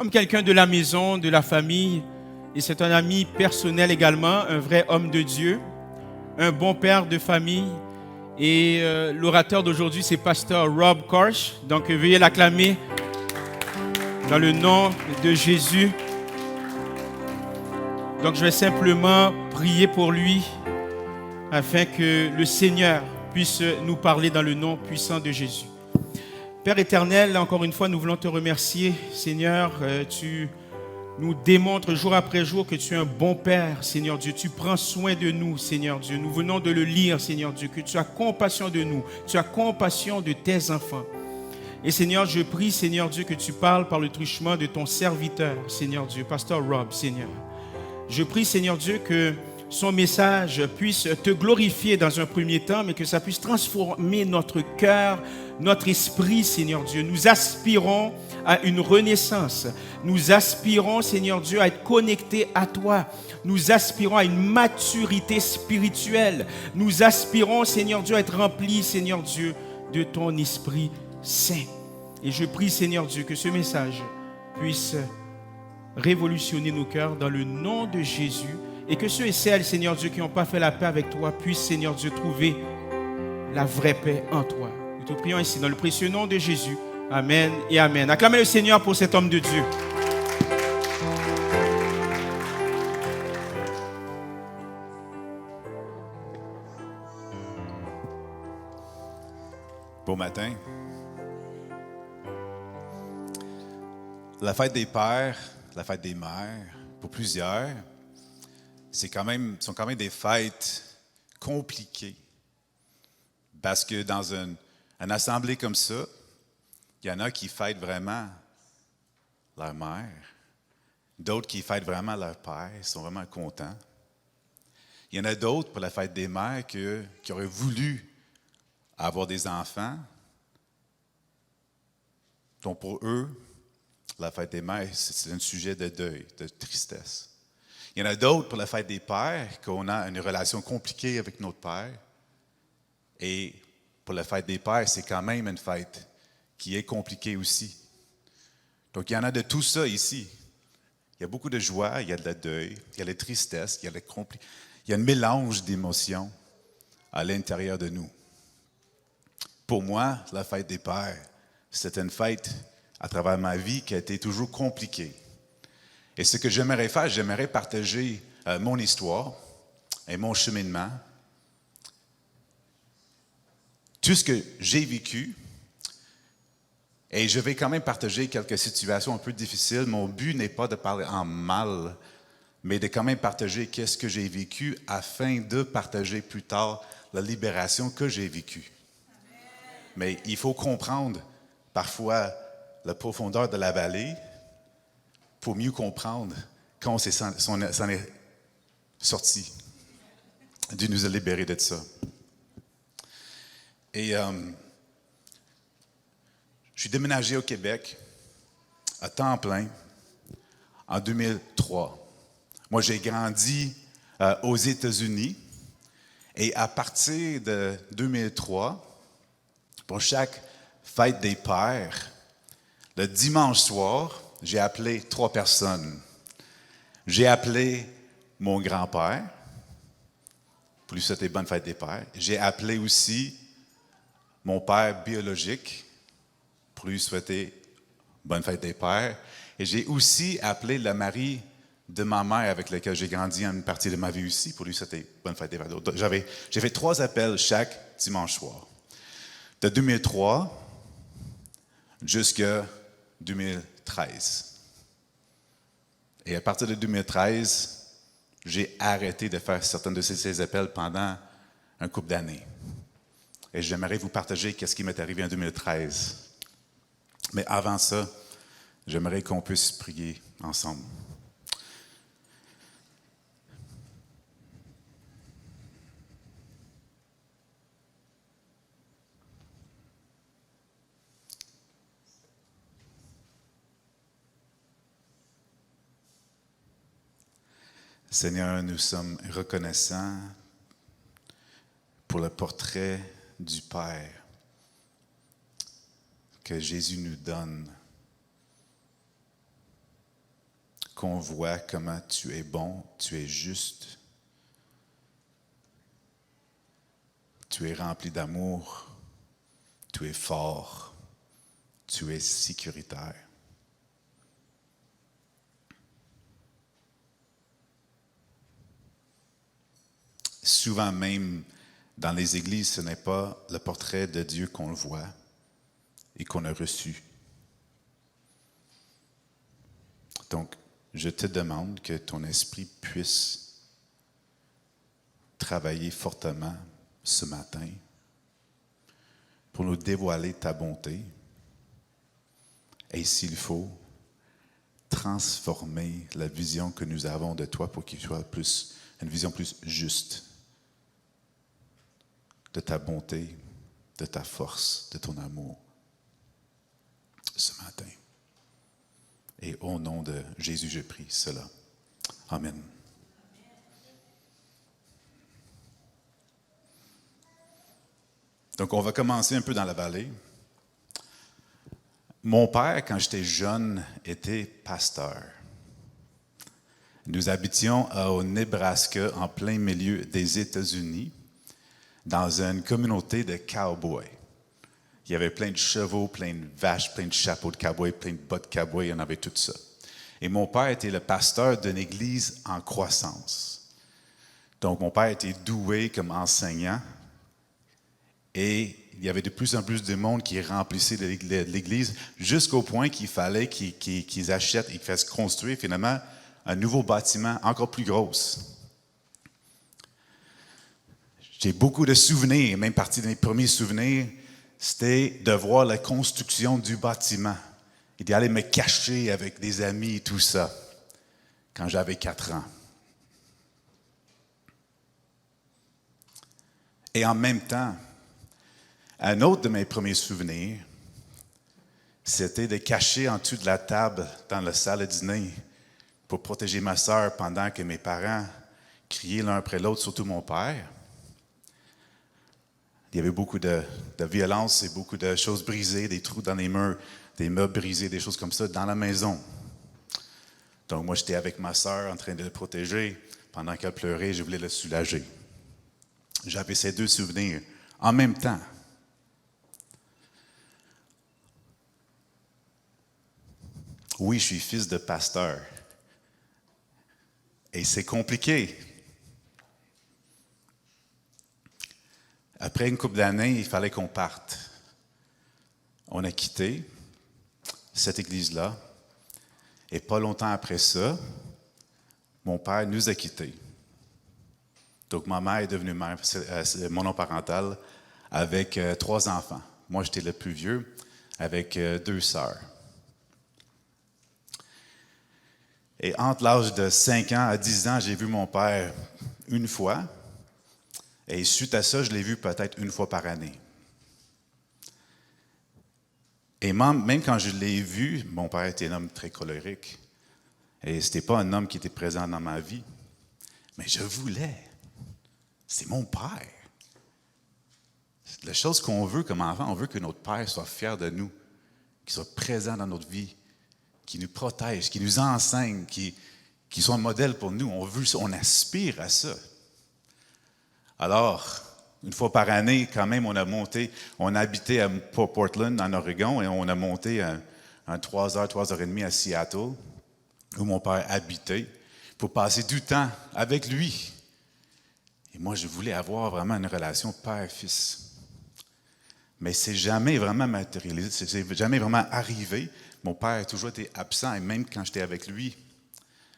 comme quelqu'un de la maison, de la famille. Et c'est un ami personnel également, un vrai homme de Dieu, un bon père de famille. Et l'orateur d'aujourd'hui, c'est pasteur Rob Korsh. Donc veuillez l'acclamer dans le nom de Jésus. Donc je vais simplement prier pour lui afin que le Seigneur puisse nous parler dans le nom puissant de Jésus. Père éternel, encore une fois, nous voulons te remercier, Seigneur. Tu nous démontres jour après jour que tu es un bon Père, Seigneur Dieu. Tu prends soin de nous, Seigneur Dieu. Nous venons de le lire, Seigneur Dieu, que tu as compassion de nous. Tu as compassion de tes enfants. Et Seigneur, je prie, Seigneur Dieu, que tu parles par le truchement de ton serviteur, Seigneur Dieu, pasteur Rob, Seigneur. Je prie, Seigneur Dieu, que son message puisse te glorifier dans un premier temps, mais que ça puisse transformer notre cœur, notre esprit, Seigneur Dieu. Nous aspirons à une renaissance. Nous aspirons, Seigneur Dieu, à être connectés à toi. Nous aspirons à une maturité spirituelle. Nous aspirons, Seigneur Dieu, à être remplis, Seigneur Dieu, de ton Esprit Saint. Et je prie, Seigneur Dieu, que ce message puisse révolutionner nos cœurs dans le nom de Jésus. Et que ceux et celles, Seigneur Dieu, qui n'ont pas fait la paix avec toi, puissent, Seigneur Dieu, trouver la vraie paix en toi. Nous te prions ici dans le précieux nom de Jésus. Amen et amen. Acclamez le Seigneur pour cet homme de Dieu. Bon matin. La fête des pères, la fête des mères, pour plusieurs, sont quand même des fêtes compliquées. Parce que dans une assemblée comme ça, il y en a qui fêtent vraiment leur mère, d'autres qui fêtent vraiment leur père, ils sont vraiment contents. Il y en a d'autres pour la fête des mères qui auraient voulu avoir des enfants. Donc pour eux, la fête des mères, c'est un sujet de deuil, de tristesse. Il y en a d'autres pour la fête des pères, qu'on a une relation compliquée avec notre père. Et pour la fête des pères, c'est quand même une fête qui est compliquée aussi. Donc il y en a de tout ça ici. Il y a beaucoup de joie, il y a de la deuil, il y a de la tristesse, il y a un mélange d'émotions à l'intérieur de nous. Pour moi, la fête des pères, c'est une fête à travers ma vie qui a été toujours compliquée. Et ce que j'aimerais faire, j'aimerais partager mon histoire et mon cheminement. Tout ce que j'ai vécu. Et je vais quand même partager quelques situations un peu difficiles. Mon but n'est pas de parler en mal, mais de quand même partager qu'est-ce que j'ai vécu afin de partager plus tard la libération que j'ai vécue. Mais il faut comprendre parfois la profondeur de la vallée pour mieux comprendre quand on s'en est sorti. Dieu nous a libérés de ça. Et je suis déménagé au Québec à temps plein en 2003. Moi, j'ai grandi aux États-Unis et à partir de 2003, pour chaque fête des pères, le dimanche soir, j'ai appelé 3 personnes. J'ai appelé mon grand-père pour lui souhaiter bonne fête des pères. J'ai appelé aussi mon père biologique pour lui souhaiter bonne fête des pères. Et j'ai aussi appelé le mari de ma mère avec laquelle j'ai grandi une partie de ma vie aussi pour lui souhaiter bonne fête des pères. Donc, j'ai fait 3 appels chaque dimanche soir. De 2003 jusqu'à 2013. Et à partir de 2013, j'ai arrêté de faire certains de ces appels pendant un couple d'années. Et j'aimerais vous partager ce qui m'est arrivé en 2013. Mais avant ça, j'aimerais qu'on puisse prier ensemble. Seigneur, nous sommes reconnaissants pour le portrait du Père que Jésus nous donne qu'on voit comment tu es bon, tu es juste, tu es rempli d'amour, tu es fort, tu es sécuritaire. Souvent même, dans les églises, ce n'est pas le portrait de Dieu qu'on voit et qu'on a reçu. Donc, je te demande que ton esprit puisse travailler fortement ce matin pour nous dévoiler ta bonté et, s'il faut, transformer la vision que nous avons de toi pour qu'il soit une vision plus juste de ta bonté, de ta force, de ton amour ce matin. Et au nom de Jésus, je prie cela. Amen. Donc, on va commencer un peu dans la vallée. Mon père, quand j'étais jeune, était pasteur. Nous habitions au Nebraska, en plein milieu des États-Unis, dans une communauté de cow-boys. Il y avait plein de chevaux, plein de vaches, plein de chapeaux de cow-boys, plein de bottes de cow-boys, il y en avait tout ça. Et mon père était le pasteur d'une église en croissance. Donc, mon père était doué comme enseignant et il y avait de plus en plus de monde qui remplissait l'église jusqu'au point qu'il fallait qu'ils achètent et qu'ils fassent construire finalement un nouveau bâtiment encore plus gros. J'ai beaucoup de souvenirs, même partie de mes premiers souvenirs, c'était de voir la construction du bâtiment et d'y aller me cacher avec des amis et tout ça, quand j'avais 4 ans. Et en même temps, un autre de mes premiers souvenirs, c'était de cacher en dessous de la table dans la salle de dîner pour protéger ma sœur pendant que mes parents criaient l'un après l'autre, surtout mon père. Il y avait beaucoup de violence et beaucoup de choses brisées, des trous dans les murs, des meubles brisés, des choses comme ça dans la maison. Donc moi, j'étais avec ma sœur en train de le protéger. Pendant qu'elle pleurait, je voulais le soulager. J'avais ces deux souvenirs en même temps. Oui, je suis fils de pasteur. Et c'est compliqué. Après une couple d'années, il fallait qu'on parte. On a quitté cette église-là. Et pas longtemps après ça, mon père nous a quittés. Donc, ma mère est devenue mère monoparentale avec 3 enfants. Moi, j'étais le plus vieux avec 2 sœurs. Et entre l'âge de 5 ans à 10 ans, j'ai vu mon père une fois. Et suite à ça, je l'ai vu peut-être une fois par année. Et même quand je l'ai vu, mon père était un homme très colérique. Et ce n'était pas un homme qui était présent dans ma vie. Mais je voulais. C'est mon père. La chose qu'on veut comme enfant, on veut que notre père soit fier de nous, qu'il soit présent dans notre vie, qu'il nous protège, qu'il nous enseigne, qu'il soit un modèle pour nous. On aspire à ça. Alors, une fois par année, quand même, on a habité à Portland, en Oregon, et on a monté un 3 heures, 3 heures et demie à Seattle, où mon père habitait, pour passer du temps avec lui. Et moi, je voulais avoir vraiment une relation père-fils. Mais c'est jamais vraiment matérialisé, c'est jamais vraiment arrivé. Mon père a toujours été absent, et même quand j'étais avec lui,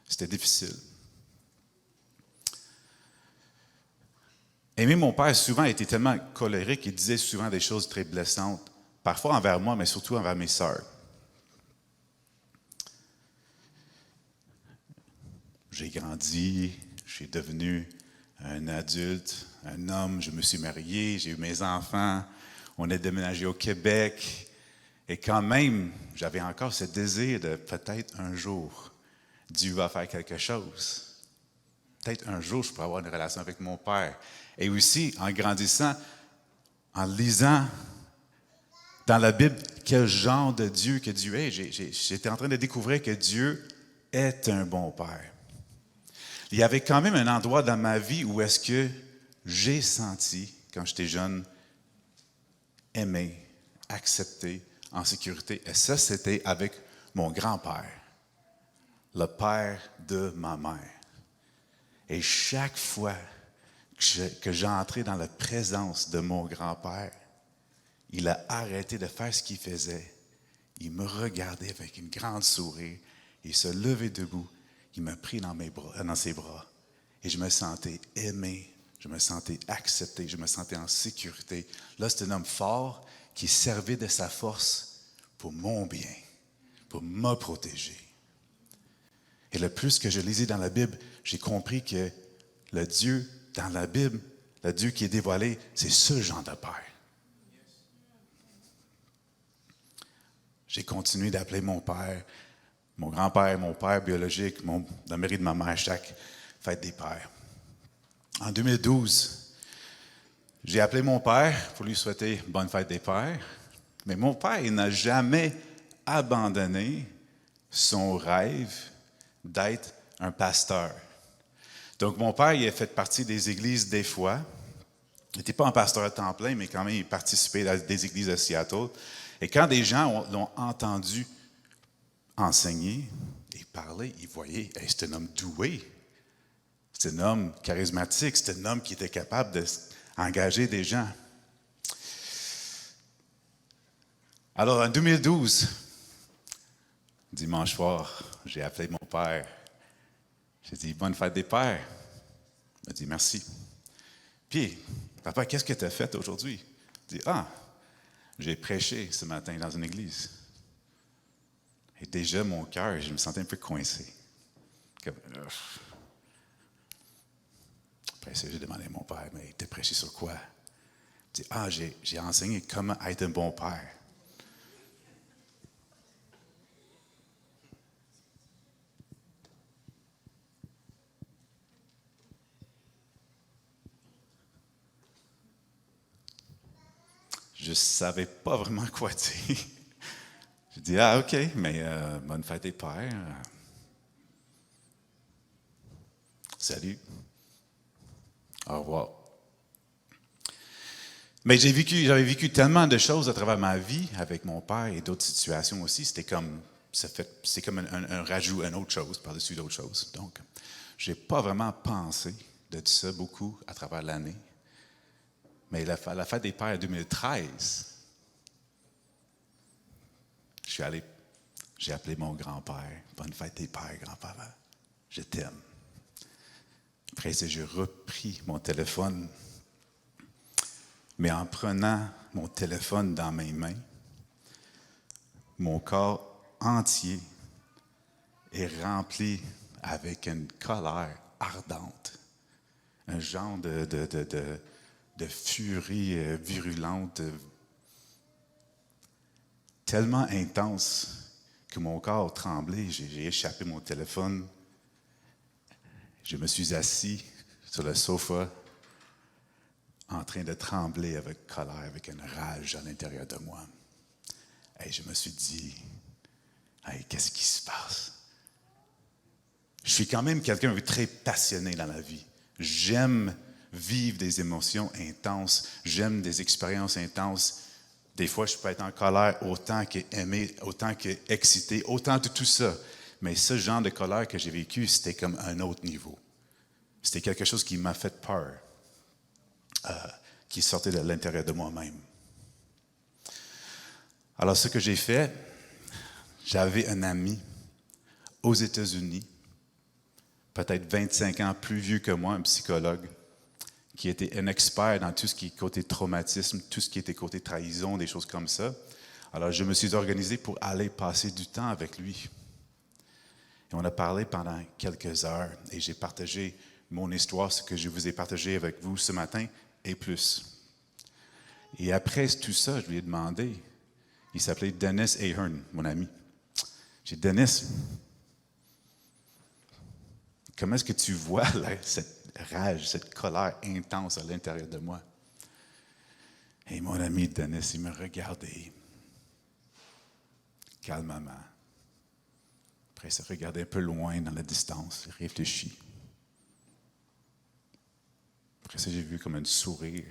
c'était difficile. Et même mon père, souvent, était tellement colérique, il disait souvent des choses très blessantes, parfois envers moi, mais surtout envers mes sœurs. J'ai grandi, je suis devenu un adulte, un homme, je me suis marié, j'ai eu mes enfants, on a déménagé au Québec. Et quand même, j'avais encore ce désir de peut-être un jour, Dieu va faire quelque chose. Peut-être un jour, je pourrais avoir une relation avec mon père. Et aussi, en grandissant, en lisant dans la Bible quel genre de Dieu que Dieu est, j'étais en train de découvrir que Dieu est un bon Père. Il y avait quand même un endroit dans ma vie où est-ce que j'ai senti, quand j'étais jeune, aimé, accepté, en sécurité. Et ça, c'était avec mon grand-père, le père de ma mère. Et chaque fois que j'entrais dans la présence de mon grand-père, il a arrêté de faire ce qu'il faisait. Il me regardait avec une grande sourire. Il se levait debout. Il m'a pris dans ses bras. Et je me sentais aimé. Je me sentais accepté. Je me sentais en sécurité. Là, c'est un homme fort qui servait de sa force pour mon bien, pour me protéger. Et le plus que je lisais dans la Bible, j'ai compris que le Dieu dans la Bible, le Dieu qui est dévoilé, c'est ce genre de Père. J'ai continué d'appeler mon père, mon grand-père, mon père biologique, la mairie de ma mère, chaque fête des pères. En 2012, j'ai appelé mon père pour lui souhaiter bonne fête des pères, mais mon père, il n'a jamais abandonné son rêve d'être un pasteur. Donc, mon père, il a fait partie des églises des fois. Il n'était pas un pasteur à temps plein, mais quand même, il participait à des églises de Seattle. Et quand des gens l'ont entendu enseigner et parler, ils voyaient, hey, c'est un homme doué, c'est un homme charismatique, c'est un homme qui était capable d'engager des gens. Alors, en 2012, dimanche soir, j'ai appelé mon père. J'ai dit, bonne fête des pères. Il m'a dit, merci. Puis, papa, qu'est-ce que tu as fait aujourd'hui? Il dit, j'ai prêché ce matin dans une église. Et déjà, mon cœur, je me sentais un peu coincé. Après ça, j'ai demandé à mon père, mais tu as prêché sur quoi? Il dit, j'ai enseigné comment être un bon père. Je ne savais pas vraiment quoi dire. J'ai dit, OK, mais bonne fête des pères. Salut. Au revoir. Mais j'avais vécu tellement de choses à travers ma vie avec mon père et d'autres situations aussi. C'est comme un rajout, une autre chose par-dessus d'autres choses. Donc, je n'ai pas vraiment pensé de tout ça beaucoup à travers l'année. Mais la fête des pères en 2013, j'ai appelé mon grand-père. Bonne fête des pères, grand-papa. Je t'aime. Après ça, j'ai repris mon téléphone. Mais en prenant mon téléphone dans mes mains, mon corps entier est rempli avec une colère ardente. Un genre de furie virulente, tellement intense que mon corps tremblait. J'ai échappé mon téléphone. Je me suis assis sur le sofa en train de trembler avec colère, avec une rage à l'intérieur de moi. Et je me suis dit, hey, qu'est-ce qui se passe? Je suis quand même quelqu'un de très passionné dans la vie. J'aime vivre des émotions intenses. J'aime des expériences intenses. Des fois, je peux être en colère autant qu'aimé, autant qu'excité, autant de tout ça. Mais ce genre de colère que j'ai vécu, c'était comme un autre niveau. C'était quelque chose qui m'a fait peur, qui sortait de l'intérieur de moi-même. Alors, ce que j'ai fait, j'avais un ami aux États-Unis, peut-être 25 ans plus vieux que moi, un psychologue, qui était un expert dans tout ce qui est côté traumatisme, tout ce qui était côté trahison, des choses comme ça. Alors, je me suis organisé pour aller passer du temps avec lui. Et on a parlé pendant quelques heures et j'ai partagé mon histoire, ce que je vous ai partagé avec vous ce matin, et plus. Et après tout ça, je lui ai demandé, il s'appelait Dennis Ahern, mon ami. J'ai dit, Dennis, comment est-ce que tu vois cette rage, cette colère intense à l'intérieur de moi? Et mon ami Dennis, il me regardait calmement. Après, il s'est regardé un peu loin dans la distance, il réfléchit. Après ça, j'ai vu comme un sourire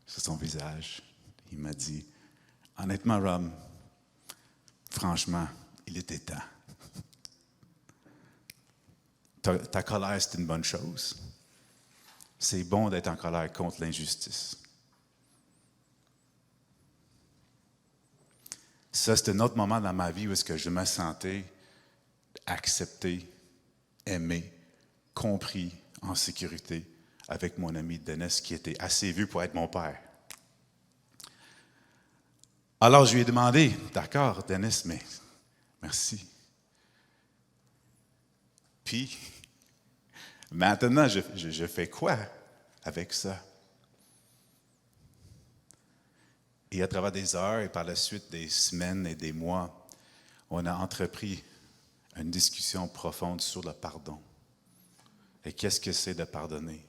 sur son visage. Il m'a dit, honnêtement, Rob, franchement, il était temps. Ta colère, c'est une bonne chose. C'est bon d'être en colère contre l'injustice. Ça, c'est un autre moment dans ma vie où est-ce que je me sentais accepté, aimé, compris, en sécurité avec mon ami Dennis, qui était assez vieux pour être mon père. Alors, je lui ai demandé, d'accord, Dennis, mais merci. Puis, maintenant, je fais quoi avec ça? Et à travers des heures et par la suite des semaines et des mois, on a entrepris une discussion profonde sur le pardon. Et qu'est-ce que c'est de pardonner?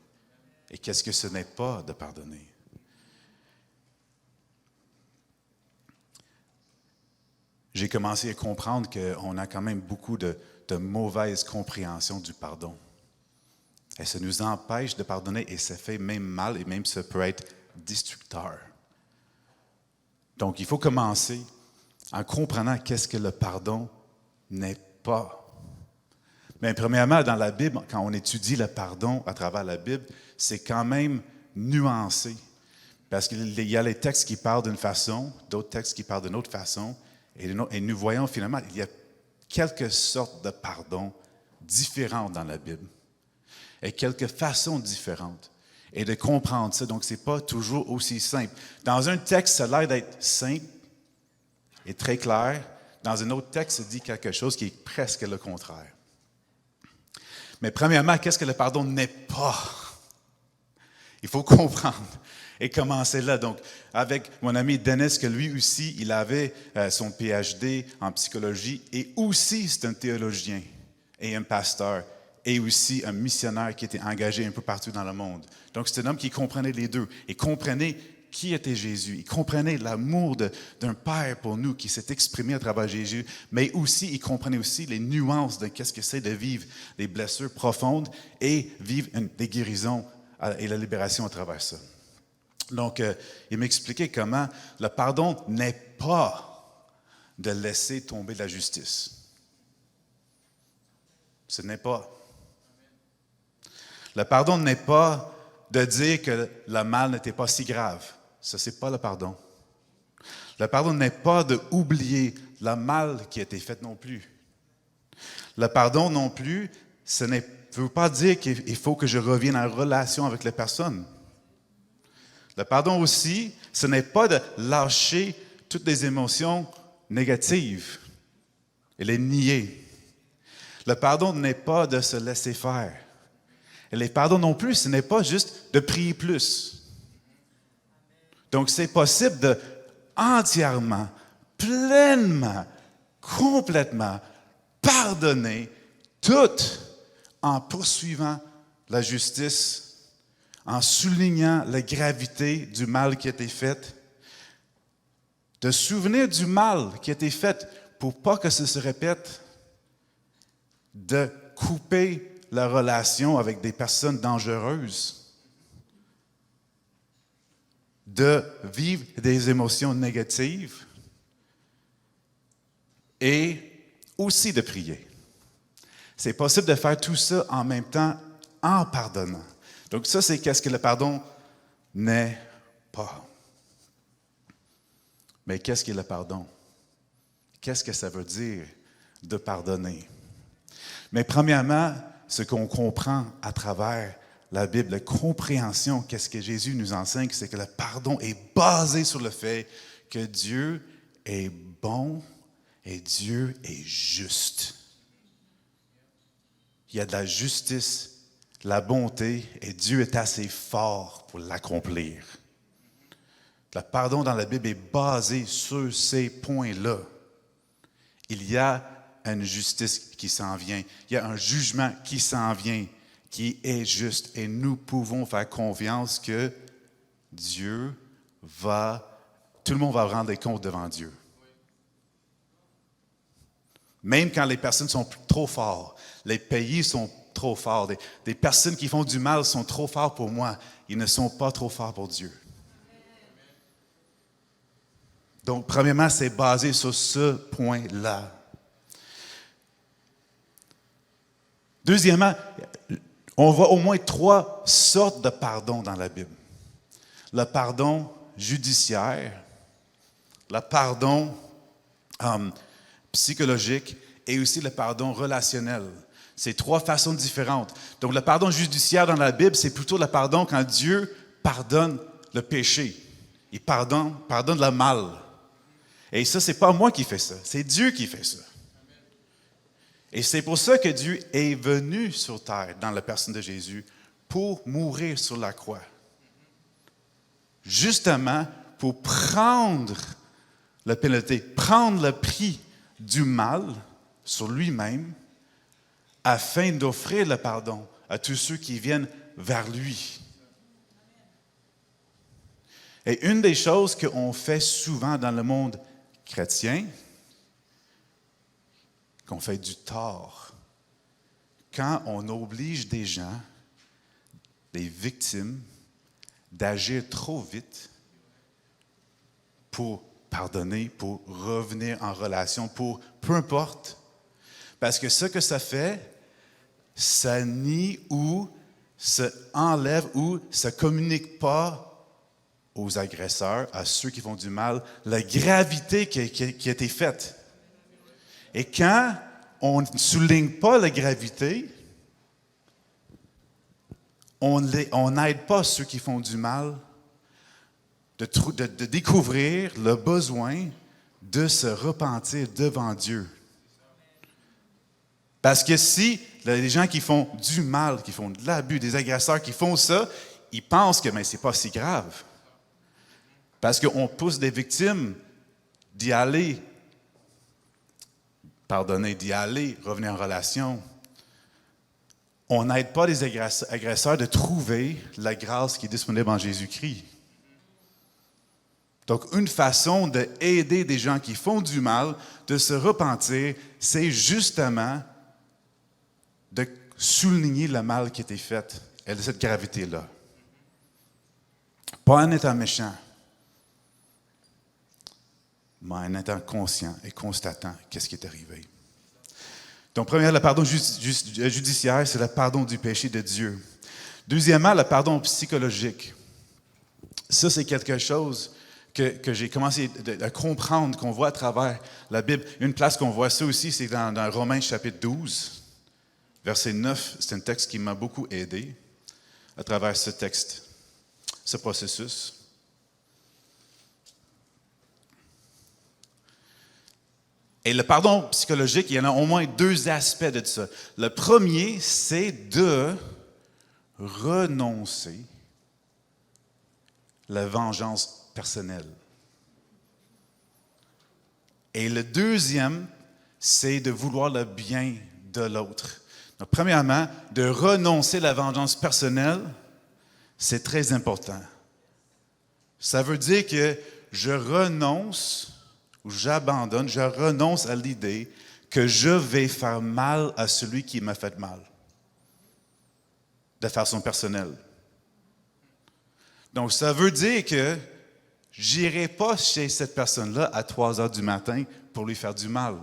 Et qu'est-ce que ce n'est pas de pardonner? J'ai commencé à comprendre qu'on a quand même beaucoup de mauvaise compréhension du pardon. Et ça nous empêche de pardonner et ça fait même mal et même ça peut être destructeur. Donc, il faut commencer en comprenant qu'est-ce que le pardon n'est pas. Mais premièrement, dans la Bible, quand on étudie le pardon à travers la Bible, c'est quand même nuancé. Parce qu'il y a les textes qui parlent d'une façon, d'autres textes qui parlent d'une autre façon. Et nous voyons finalement, il y a quelques sortes de pardon différentes dans la Bible. Et quelques façons différentes. Et de comprendre ça, donc ce n'est pas toujours aussi simple. Dans un texte, ça a l'air d'être simple et très clair. Dans un autre texte, ça dit quelque chose qui est presque le contraire. Mais premièrement, qu'est-ce que le pardon n'est pas? Il faut comprendre et commencer là. Donc, avec mon ami Dennis, que lui aussi, il avait son PhD en psychologie et aussi c'est un théologien et un pasteur et aussi un missionnaire qui était engagé un peu partout dans le monde. Donc, c'est un homme qui comprenait les deux et comprenait qui était Jésus. Il comprenait l'amour d'un Père pour nous qui s'est exprimé à travers Jésus, mais aussi, il comprenait aussi les nuances de qu'est-ce que c'est de vivre des blessures profondes et vivre des guérisons et la libération à travers ça. Donc, il m'expliquait comment le pardon n'est pas de laisser tomber la justice. Ce n'est pas. Le pardon n'est pas de dire que le mal n'était pas si grave. Ça, ce n'est pas le pardon. Le pardon n'est pas d'oublier le mal qui a été fait non plus. Le pardon non plus, ce ne veut pas dire qu'il faut que je revienne en relation avec la personne. Le pardon aussi, ce n'est pas de lâcher toutes les émotions négatives et les nier. Le pardon n'est pas de se laisser faire. Et le pardon non plus, ce n'est pas juste de prier plus. Donc, c'est possible de entièrement, pleinement, complètement pardonner tout en poursuivant la justice, en soulignant la gravité du mal qui a été fait, de se souvenir du mal qui a été fait pour pas que ça se répète, de couper la relation avec des personnes dangereuses, de vivre des émotions négatives et aussi de prier. C'est possible de faire tout ça en même temps en pardonnant. Donc ça, c'est qu'est-ce que le pardon n'est pas. Mais qu'est-ce qu'est le pardon? Qu'est-ce que ça veut dire de pardonner? Mais premièrement, ce qu'on comprend à travers la Bible, la compréhension, qu'est-ce que Jésus nous enseigne, c'est que le pardon est basé sur le fait que Dieu est bon et Dieu est juste. Il y a de la justice, la bonté, et Dieu est assez fort pour l'accomplir. Le pardon dans la Bible est basé sur ces points-là. Il y a une justice qui s'en vient. Il y a un jugement qui s'en vient, qui est juste. Et nous pouvons faire confiance que Dieu tout le monde va rendre des comptes devant Dieu. Même quand les personnes sont trop fortes, les pays sont trop forts, des personnes qui font du mal sont trop forts pour moi, ils ne sont pas trop forts pour Dieu. Donc, premièrement, c'est basé sur ce point-là. Deuxièmement, on voit au moins 3 sortes de pardon dans la Bible. Le pardon judiciaire, le pardon psychologique et aussi le pardon relationnel. C'est 3 façons différentes. Donc, le pardon judiciaire dans la Bible, c'est plutôt le pardon quand Dieu pardonne le péché. Il pardonne le mal. Et ça, c'est pas moi qui fais ça, c'est Dieu qui fait ça. Et c'est pour ça que Dieu est venu sur terre dans la personne de Jésus pour mourir sur la croix. Justement pour prendre la pénalité, prendre le prix du mal sur lui-même afin d'offrir le pardon à tous ceux qui viennent vers lui. Et une des choses qu'on fait souvent dans le monde chrétien, qu'on fait du tort, quand on oblige des gens, des victimes, d'agir trop vite pour pardonner, pour revenir en relation, pour peu importe. Parce que ce que ça fait, ça nie ou ça enlève ou ça ne communique pas aux agresseurs, à ceux qui font du mal, la gravité qui a été faite. Et quand on ne souligne pas la gravité, on n'aide pas ceux qui font du mal de découvrir le besoin de se repentir devant Dieu. Parce que si les gens qui font du mal, qui font de l'abus, des agresseurs qui font ça, ils pensent que ce n'est pas si grave. Parce qu'on pousse des victimes d'y aller, d'y aller, revenir en relation. On n'aide pas les agresseurs de trouver la grâce qui est disponible en Jésus-Christ. Donc, une façon d'aider des gens qui font du mal, de se repentir, c'est justement de souligner le mal qui a été fait et de cette gravité-là. Pas en étant méchant, mais en étant conscient et constatant qu'est-ce qui est arrivé. Donc, premièrement, le pardon judiciaire, c'est le pardon du péché de Dieu. Deuxièmement, le pardon psychologique. Ça, c'est quelque chose que j'ai commencé à comprendre, qu'on voit à travers la Bible. Une place qu'on voit ça aussi, c'est dans Romains chapitre 12, verset 9. C'est un texte qui m'a beaucoup aidé à travers ce texte, ce processus. Et le pardon psychologique, il y en a au moins 2 aspects de ça. Le premier, c'est de renoncer à la vengeance personnelle. Et le deuxième, c'est de vouloir le bien de l'autre. Donc, premièrement, de renoncer à la vengeance personnelle, c'est très important. Ça veut dire que je renonce ou j'abandonne, je renonce à l'idée que je vais faire mal à celui qui m'a fait mal, de façon personnelle. Donc, ça veut dire que je n'irai pas chez cette personne-là à 3 heures du matin pour lui faire du mal.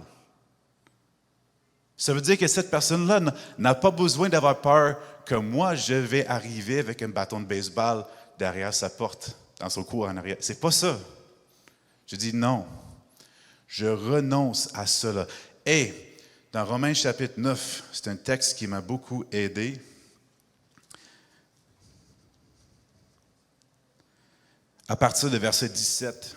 Ça veut dire que cette personne-là n'a pas besoin d'avoir peur que moi, je vais arriver avec un bâton de baseball derrière sa porte, dans son cou en arrière. C'est pas ça. Je dis non. Je renonce à cela. Et dans Romains chapitre 9, c'est un texte qui m'a beaucoup aidé. À partir de verset 17,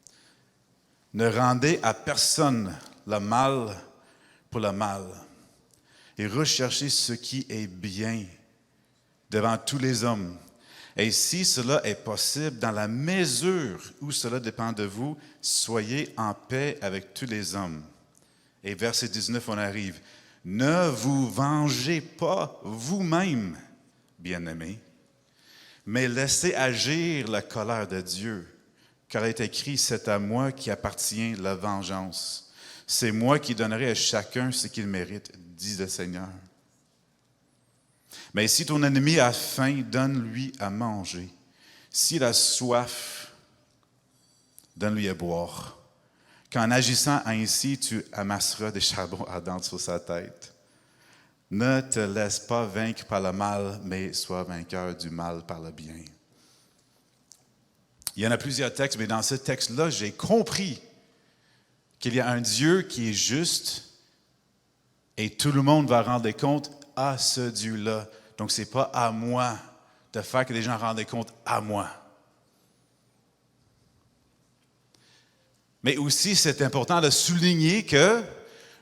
« Ne rendez à personne le mal pour le mal, et recherchez ce qui est bien devant tous les hommes. Et si cela est possible, dans la mesure où cela dépend de vous, soyez en paix avec tous les hommes. » Et verset 19, on arrive. « Ne vous vengez pas vous-même, bien-aimés, mais laissez agir la colère de Dieu, car il est écrit, c'est à moi qui appartient la vengeance. c'est moi qui donnerai à chacun ce qu'il mérite, dit le Seigneur. Mais si ton ennemi a faim, donne-lui à manger. S'il a soif, donne-lui à boire. Qu'en agissant ainsi, tu amasseras des charbons ardents sur sa tête. Ne te laisse pas vaincre par le mal, mais sois vainqueur du mal par le bien. Il y en a plusieurs textes, mais dans ce texte-là, j'ai compris qu'il y a un Dieu qui est juste et tout le monde va rendre compte à ce Dieu-là. Donc, ce n'est pas à moi de faire que les gens rendent compte à moi. Mais aussi, c'est important de souligner que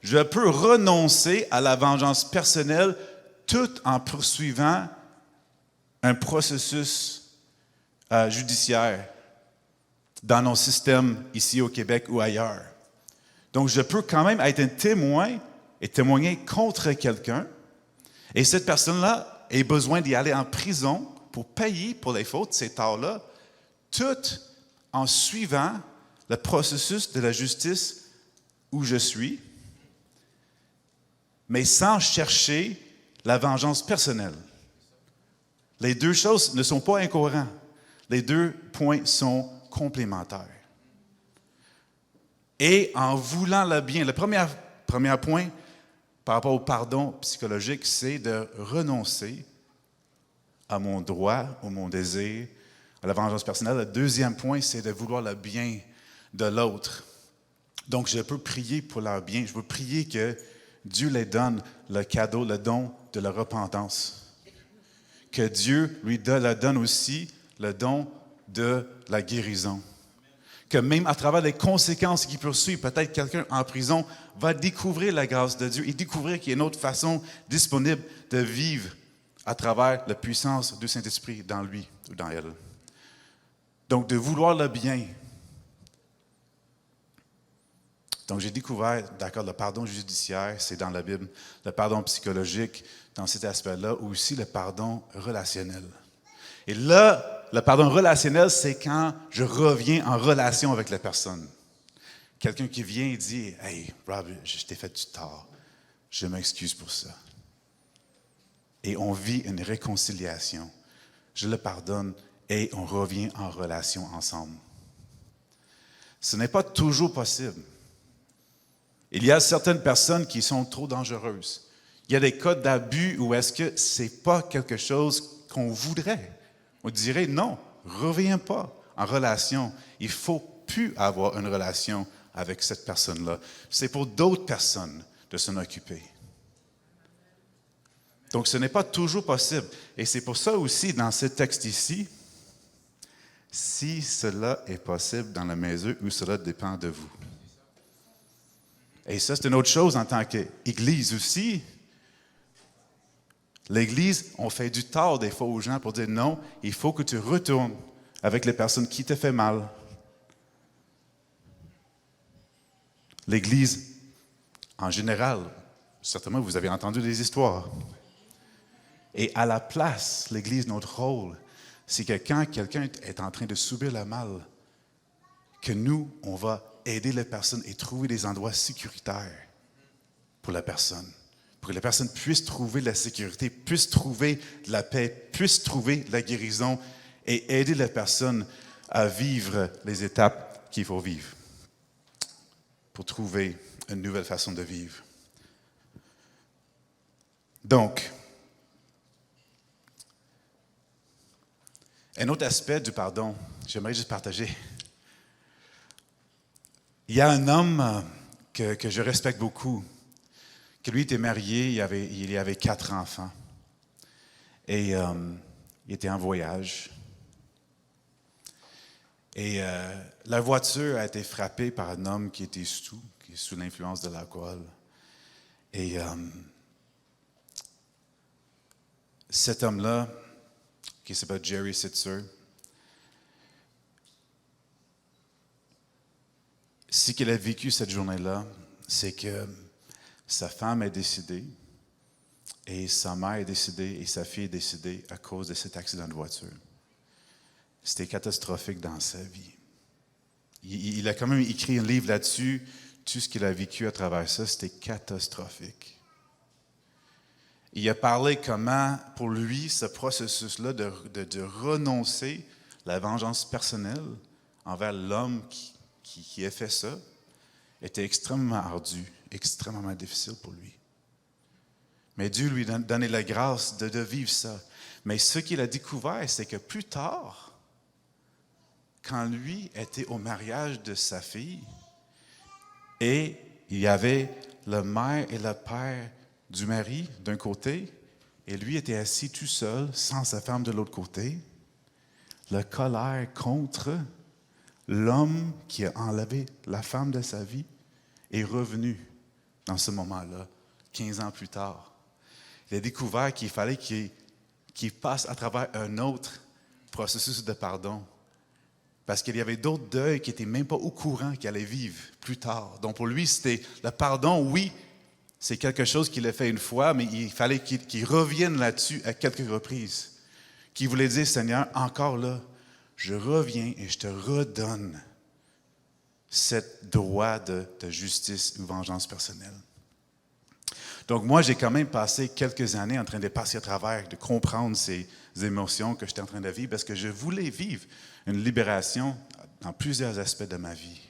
je peux renoncer à la vengeance personnelle tout en poursuivant un processus judiciaire dans nos systèmes ici au Québec ou ailleurs. Donc, je peux quand même être un témoin et témoigner contre quelqu'un. Et cette personne-là a besoin d'y aller en prison pour payer pour les fautes, ces torts-là, tout en suivant le processus de la justice où je suis, mais sans chercher la vengeance personnelle. Les deux choses ne sont pas incohérentes. Les deux points sont complémentaires. Et en voulant le bien, le premier point par rapport au pardon psychologique, c'est de renoncer à mon droit, à mon désir, à la vengeance personnelle. Le deuxième point, c'est de vouloir le bien de l'autre. Donc, je peux prier pour leur bien. Je veux prier que Dieu les donne le cadeau, le don de la repentance. Que Dieu lui donne aussi le don de la guérison. Que même à travers les conséquences qui poursuivent, peut-être quelqu'un en prison va découvrir la grâce de Dieu et découvrir qu'il y a une autre façon disponible de vivre à travers la puissance du Saint-Esprit dans lui ou dans elle. Donc, de vouloir le bien. Donc, j'ai découvert, d'accord, le pardon judiciaire, c'est dans la Bible, le pardon psychologique, dans cet aspect-là, ou aussi le pardon relationnel. Et là, le pardon relationnel, c'est quand je reviens en relation avec la personne. Quelqu'un qui vient et dit « Hey, Rob, je t'ai fait du tort. Je m'excuse pour ça. » Et on vit une réconciliation. Je le pardonne et on revient en relation ensemble. Ce n'est pas toujours possible. Il y a certaines personnes qui sont trop dangereuses. Il y a des cas d'abus où est-ce que ce n'est pas quelque chose qu'on voudrait. On dirait non, reviens pas en relation. Il ne faut plus avoir une relation avec cette personne-là. C'est pour d'autres personnes de s'en occuper. Donc, ce n'est pas toujours possible. Et c'est pour ça aussi, dans ce texte ici, si cela est possible dans la mesure où cela dépend de vous. Et ça, c'est une autre chose en tant qu'Église aussi. L'Église, on fait du tort des fois aux gens pour dire non, il faut que tu retournes avec les personnes qui te font mal. L'Église, en général, certainement vous avez entendu des histoires. Et à la place, l'Église, notre rôle, c'est que quand quelqu'un est en train de subir le mal, que nous, on va aider la personne et trouver des endroits sécuritaires pour la personne. Pour que la personne puisse trouver la sécurité, puisse trouver la paix, puisse trouver la guérison et aider la personne à vivre les étapes qu'il faut vivre pour trouver une nouvelle façon de vivre. Donc, un autre aspect du pardon, j'aimerais juste partager. Il y a un homme que je respecte beaucoup, que lui était marié, il avait 4 enfants. Et il était en voyage. Et la voiture a été frappée par un homme qui était sous l'influence de l'alcool. Et cet homme-là, qui s'appelle Jerry Sitzer, ce qu'il a vécu cette journée-là, c'est que sa femme est décédée, et sa mère est décédée, et sa fille est décédée à cause de cet accident de voiture. C'était catastrophique dans sa vie. Il a quand même écrit un livre là-dessus, tout ce qu'il a vécu à travers ça, c'était catastrophique. Il a parlé comment, pour lui, ce processus-là de renoncer la vengeance personnelle envers l'homme qui a fait ça était extrêmement ardu, extrêmement difficile pour lui. Mais Dieu lui a donné la grâce de vivre ça. Mais ce qu'il a découvert, c'est que plus tard, quand lui était au mariage de sa fille, et il y avait le mère et le père du mari d'un côté, et lui était assis tout seul, sans sa femme de l'autre côté, la colère contre l'homme qui a enlevé la femme de sa vie est revenu dans ce moment-là, 15 ans plus tard. Il a découvert qu'il fallait qu'il passe à travers un autre processus de pardon. Parce qu'il y avait d'autres deuils qui n'étaient même pas au courant qu'il allait vivre plus tard. Donc pour lui, c'était le pardon, oui, c'est quelque chose qu'il a fait une fois, mais il fallait qu'il revienne là-dessus à quelques reprises. Qu'il voulait dire, Seigneur, encore là, je reviens et je te redonne cette droit de justice ou vengeance personnelle. Donc moi, j'ai quand même passé quelques années en train de passer à travers, de comprendre ces émotions que j'étais en train de vivre, parce que je voulais vivre une libération dans plusieurs aspects de ma vie.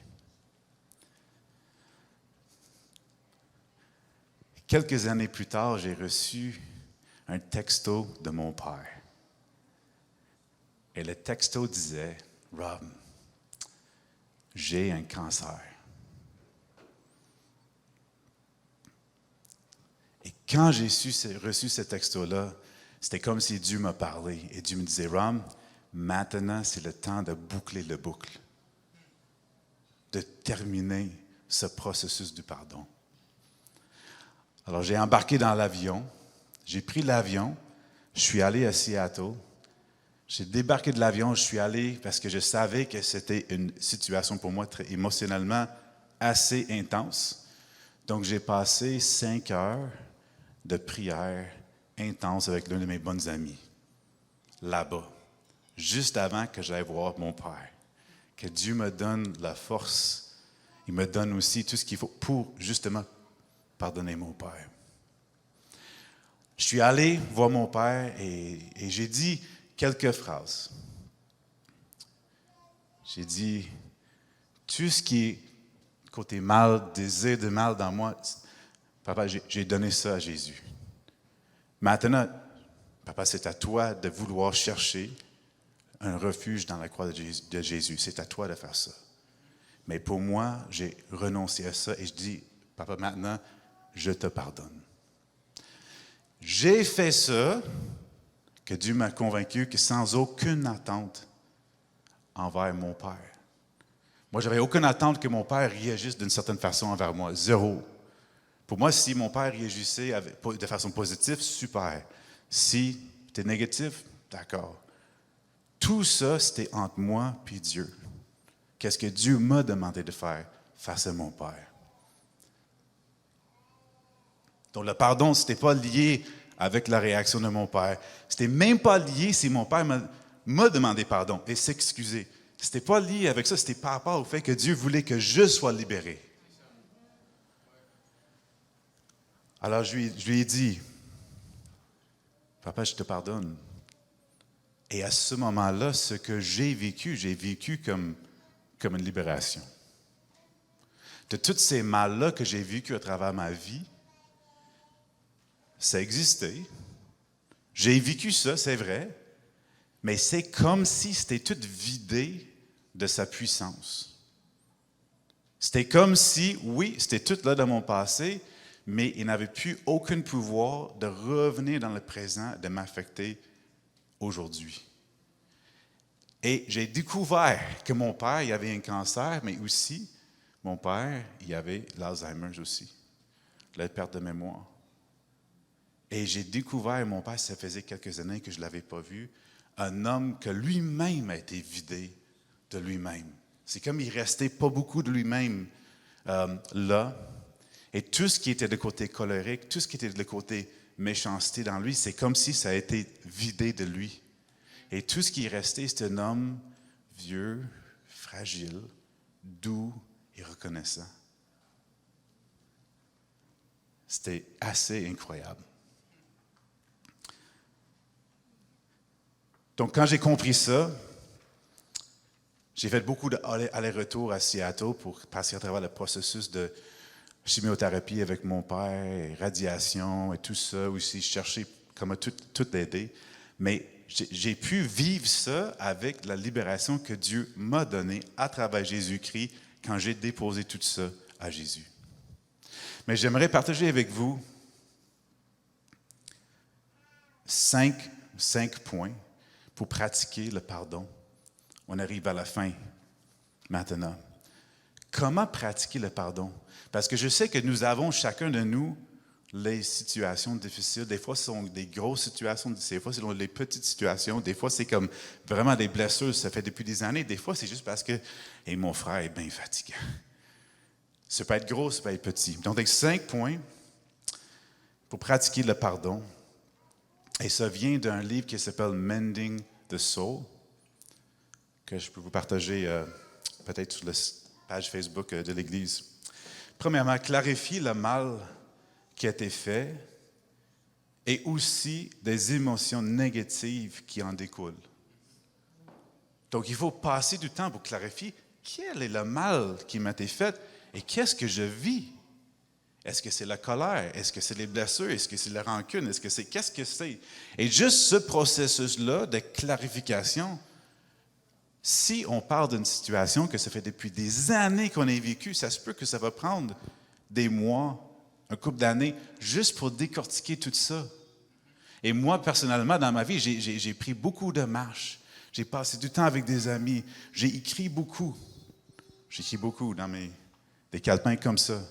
Quelques années plus tard, j'ai reçu un texto de mon père. Et le texto disait, « Rob, j'ai un cancer. » Et quand j'ai reçu ce texto-là, c'était comme si Dieu m'a parlé. Et Dieu me disait, « Rob, maintenant c'est le temps de boucler le boucle, de terminer ce processus du pardon. » Alors j'ai embarqué dans l'avion, j'ai pris l'avion, je suis allé à Seattle. J'ai débarqué de l'avion, je suis allé parce que je savais que c'était une situation pour moi très émotionnellement assez intense. Donc j'ai passé 5 heures de prière intense avec l'un de mes bons amis, là-bas, juste avant que j'aille voir mon père. Que Dieu me donne la force, il me donne aussi tout ce qu'il faut pour justement pardonner mon père. Je suis allé voir mon père et j'ai dit quelques phrases. J'ai dit, tout ce qui est côté mal, désir de mal dans moi, papa, j'ai donné ça à Jésus. Maintenant, papa, c'est à toi de vouloir chercher un refuge dans la croix de Jésus. C'est à toi de faire ça. Mais pour moi, j'ai renoncé à ça et je dis, papa, maintenant, je te pardonne. J'ai fait ça, que Dieu m'a convaincu que sans aucune attente envers mon père. Moi, je n'avais aucune attente que mon père réagisse d'une certaine façon envers moi. Zéro. Pour moi, si mon père réagissait de façon positive, super. Si c'était négatif, d'accord. Tout ça, c'était entre moi et Dieu. Qu'est-ce que Dieu m'a demandé de faire face à mon père? Donc, le pardon, ce n'était pas lié avec la réaction de mon père. Ce n'était même pas lié si mon père m'a demandé pardon et s'excuser. Ce n'était pas lié avec ça, c'était par rapport au fait que Dieu voulait que je sois libéré. Alors, je lui ai dit, « Papa, je te pardonne. » Et à ce moment-là, ce que j'ai vécu comme une libération. De tous ces mal-là que j'ai vécu à travers ma vie, ça existait. J'ai vécu ça, c'est vrai, mais c'est comme si c'était tout vidé de sa puissance. C'était comme si, oui, c'était tout là dans mon passé, mais il n'avait plus aucun pouvoir de revenir dans le présent, de m'affecter aujourd'hui. Et j'ai découvert que mon père, il avait un cancer, mais aussi, mon père, il avait l'Alzheimer aussi, la perte de mémoire. Et j'ai découvert, mon père, ça faisait quelques années que je ne l'avais pas vu, un homme que lui-même a été vidé de lui-même. C'est comme il ne restait pas beaucoup de lui-même là. Et tout ce qui était de côté colérique, tout ce qui était de côté méchanceté dans lui, c'est comme si ça a été vidé de lui. Et tout ce qui est resté, c'est un homme vieux, fragile, doux et reconnaissant. C'était assez incroyable. Donc, quand j'ai compris ça, j'ai fait beaucoup d'allers-retours à Seattle pour passer à travers le processus de chimiothérapie avec mon père, et radiation et tout ça aussi. Je cherchais comment tout l'aider. Mais j'ai pu vivre ça avec la libération que Dieu m'a donnée à travers Jésus-Christ quand j'ai déposé tout ça à Jésus. Mais j'aimerais partager avec vous 5 points pour pratiquer le pardon. On arrive à la fin maintenant. Comment pratiquer le pardon? Parce que je sais que nous avons, chacun de nous, les situations difficiles. Des fois, ce sont des grosses situations, des fois, ce sont des petites situations. Des fois, c'est comme vraiment des blessures, ça fait depuis des années. Des fois, c'est juste parce que mon frère est bien fatigué. Ça peut être gros, ça peut être petit. Donc, 5 points pour pratiquer le pardon. Et ça vient d'un livre qui s'appelle Mending the Soul, que je peux vous partager peut-être sur la page Facebook de l'Église. Premièrement, clarifier le mal qui a été fait et aussi des émotions négatives qui en découlent. Donc, il faut passer du temps pour clarifier quel est le mal qui m'a été fait et qu'est-ce que je vis. Est-ce que c'est la colère? Est-ce que c'est les blessures? Est-ce que c'est la rancune? Qu'est-ce que c'est? Et juste ce processus-là de clarification, si on parle d'une situation que ça fait depuis des années qu'on a vécue, ça se peut que ça va prendre des mois, un couple d'années, juste pour décortiquer tout ça. Et moi, personnellement, dans ma vie, j'ai pris beaucoup de marches. J'ai passé du temps avec des amis. J'ai écrit beaucoup. J'écris beaucoup dans des calepins comme ça,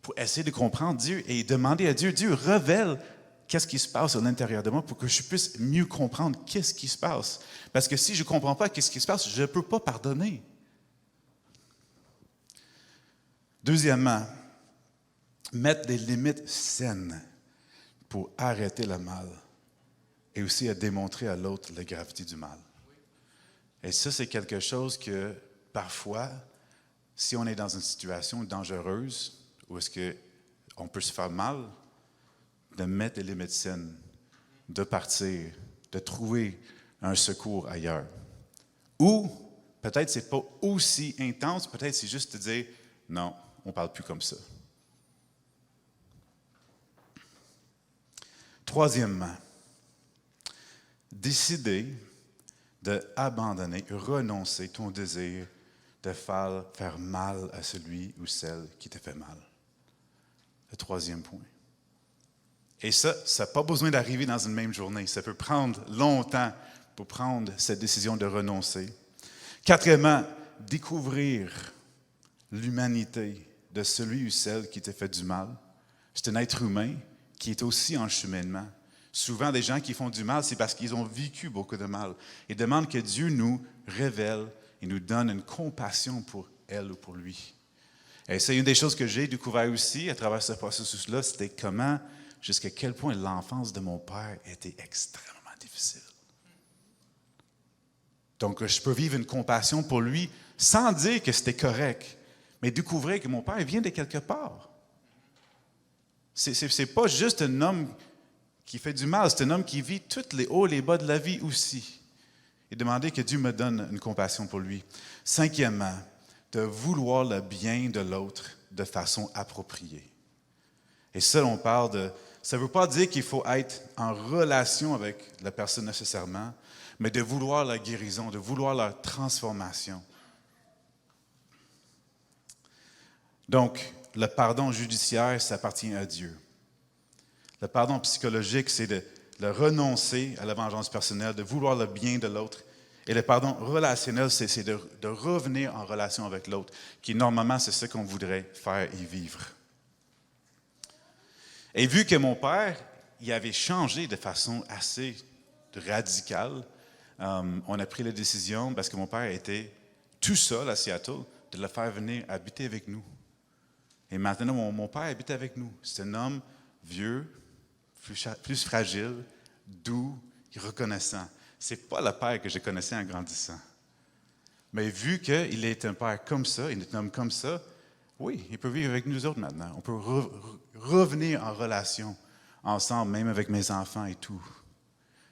pour essayer de comprendre Dieu et demander à Dieu, Dieu, révèle qu'est-ce qui se passe à l'intérieur de moi pour que je puisse mieux comprendre qu'est-ce qui se passe. Parce que si je ne comprends pas qu'est-ce qui se passe, je ne peux pas pardonner. Deuxièmement, mettre des limites saines pour arrêter le mal et aussi à démontrer à l'autre la gravité du mal. Et ça, c'est quelque chose que parfois, si on est dans une situation dangereuse, où est-ce qu'on peut se faire mal, de mettre des limites saines, de partir, de trouver un secours ailleurs. Ou, peut-être c'est pas aussi intense, peut-être c'est juste de dire, non, on ne parle plus comme ça. Troisièmement, décider d'abandonner, renoncer ton désir de faire mal à celui ou celle qui te fait mal. Le troisième point. Et ça n'a pas besoin d'arriver dans une même journée. Ça peut prendre longtemps pour prendre cette décision de renoncer. Quatrièmement, découvrir l'humanité de celui ou celle qui t'a fait du mal. C'est un être humain qui est aussi en cheminement. Souvent, des gens qui font du mal, c'est parce qu'ils ont vécu beaucoup de mal. Ils demandent que Dieu nous révèle et nous donne une compassion pour elle ou pour lui. Et c'est une des choses que j'ai découvert aussi à travers ce processus-là, c'était comment, jusqu'à quel point l'enfance de mon père était extrêmement difficile. Donc, je peux vivre une compassion pour lui sans dire que c'était correct, mais découvrir que mon père vient de quelque part. C'est pas juste un homme qui fait du mal, c'est un homme qui vit tous les hauts et les bas de la vie aussi. Et demander que Dieu me donne une compassion pour lui. Cinquièmement, de vouloir le bien de l'autre de façon appropriée. Et ça, on parle de... Ça ne veut pas dire qu'il faut être en relation avec la personne nécessairement, mais de vouloir la guérison, de vouloir la transformation. Donc, le pardon judiciaire, ça appartient à Dieu. Le pardon psychologique, c'est de renoncer à la vengeance personnelle, de vouloir le bien de l'autre. Et le pardon relationnel, c'est de revenir en relation avec l'autre, qui normalement, c'est ce qu'on voudrait faire et vivre. Et vu que mon père, il avait changé de façon assez radicale, on a pris la décision, parce que mon père était tout seul à Seattle, de le faire venir habiter avec nous. Et maintenant, mon père habite avec nous. C'est un homme vieux, plus fragile, doux et reconnaissant. Ce n'est pas le père que je connaissais en grandissant. Mais vu qu'il est un père comme ça, il est un homme comme ça, oui, il peut vivre avec nous autres maintenant. On peut revenir en relation ensemble, même avec mes enfants et tout.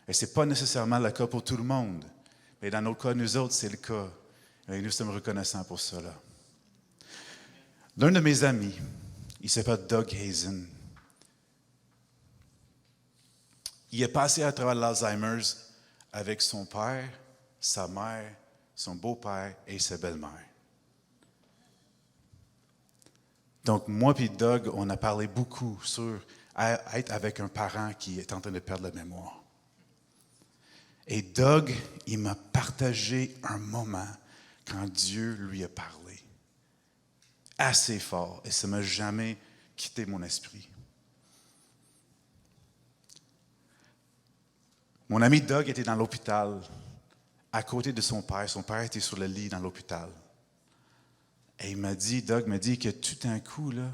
Et ce n'est pas nécessairement le cas pour tout le monde, mais dans notre cas, nous autres, c'est le cas. Et nous sommes reconnaissants pour cela. L'un de mes amis, il s'appelle Doug Hazen. Il est passé à travers l'Alzheimer's avec son père, sa mère, son beau-père et sa belle-mère. Donc, moi et Doug, on a parlé beaucoup sur être avec un parent qui est en train de perdre la mémoire. Et Doug, il m'a partagé un moment quand Dieu lui a parlé. Assez fort, et ça ne m'a jamais quitté mon esprit. Mon ami Doug était dans l'hôpital, à côté de son père. Son père était sur le lit dans l'hôpital. Et Doug m'a dit que tout d'un coup, là,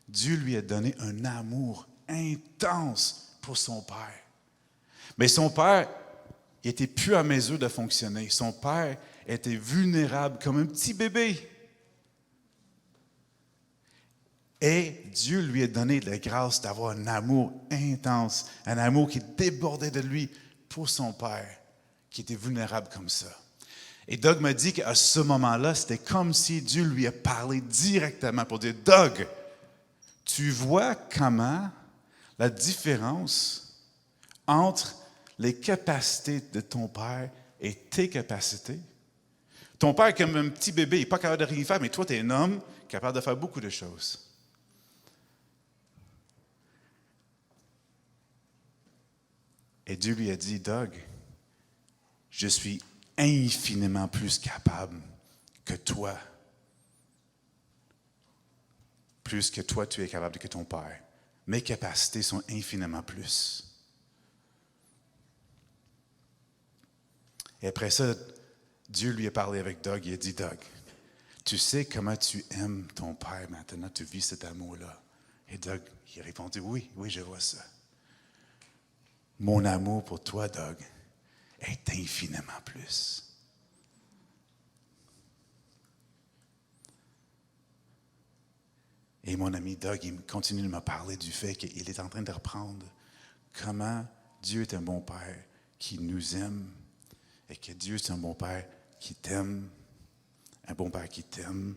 Dieu lui a donné un amour intense pour son père. Mais son père n'était plus à mesure de fonctionner. Son père était vulnérable comme un petit bébé. Et Dieu lui a donné la grâce d'avoir un amour intense, un amour qui débordait de lui pour son père, qui était vulnérable comme ça. Et Doug m'a dit qu'à ce moment-là, c'était comme si Dieu lui a parlé directement pour dire, « Doug, tu vois comment la différence entre les capacités de ton père et tes capacités? Ton père est comme un petit bébé, il n'est pas capable de rien faire, mais toi, tu es un homme capable de faire beaucoup de choses. » Et Dieu lui a dit, « Doug, je suis infiniment plus capable que toi. Plus que toi, tu es capable que ton père. Mes capacités sont infiniment plus. » Et après ça, Dieu lui a parlé avec Doug. Il a dit, « Doug, tu sais comment tu aimes ton père maintenant, tu vis cet amour-là. » Et Doug, il a répondu, « Oui, je vois ça. Mon amour pour toi, Doug, est infiniment plus. » Et mon ami Doug, il continue de me parler du fait qu'il est en train de reprendre comment Dieu est un bon Père qui nous aime et que Dieu est un bon Père qui t'aime, un bon Père qui t'aime,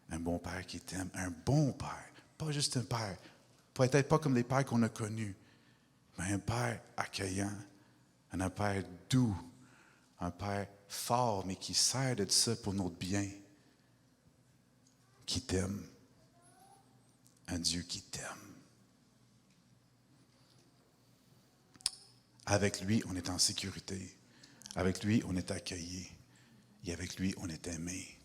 un bon Père qui t'aime, un bon Père, pas juste un Père, peut-être pas comme les pères qu'on a connus, mais un Père accueillant, un Père doux, un Père fort, mais qui sert de ça pour notre bien, qui t'aime, un Dieu qui t'aime. Avec lui, on est en sécurité. Avec lui, on est accueilli. Et avec lui, on est aimé.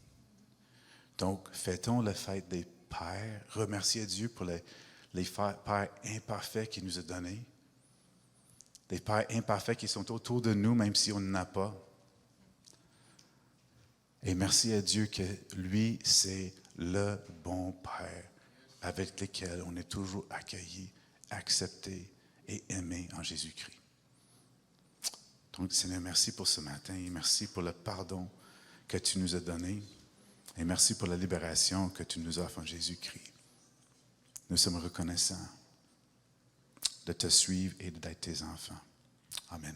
Donc, fêtons la fête des pères. Remerciez Dieu pour les pères imparfaits qu'il nous a donnés. Des pères imparfaits qui sont autour de nous, même si on n'en a pas. Et merci à Dieu que lui, c'est le bon Père avec lequel on est toujours accueilli, accepté et aimé en Jésus-Christ. Donc, Seigneur, merci pour ce matin et merci pour le pardon que tu nous as donné et merci pour la libération que tu nous offres en Jésus-Christ. Nous sommes reconnaissants de te suivre et d'être tes enfants. Amen.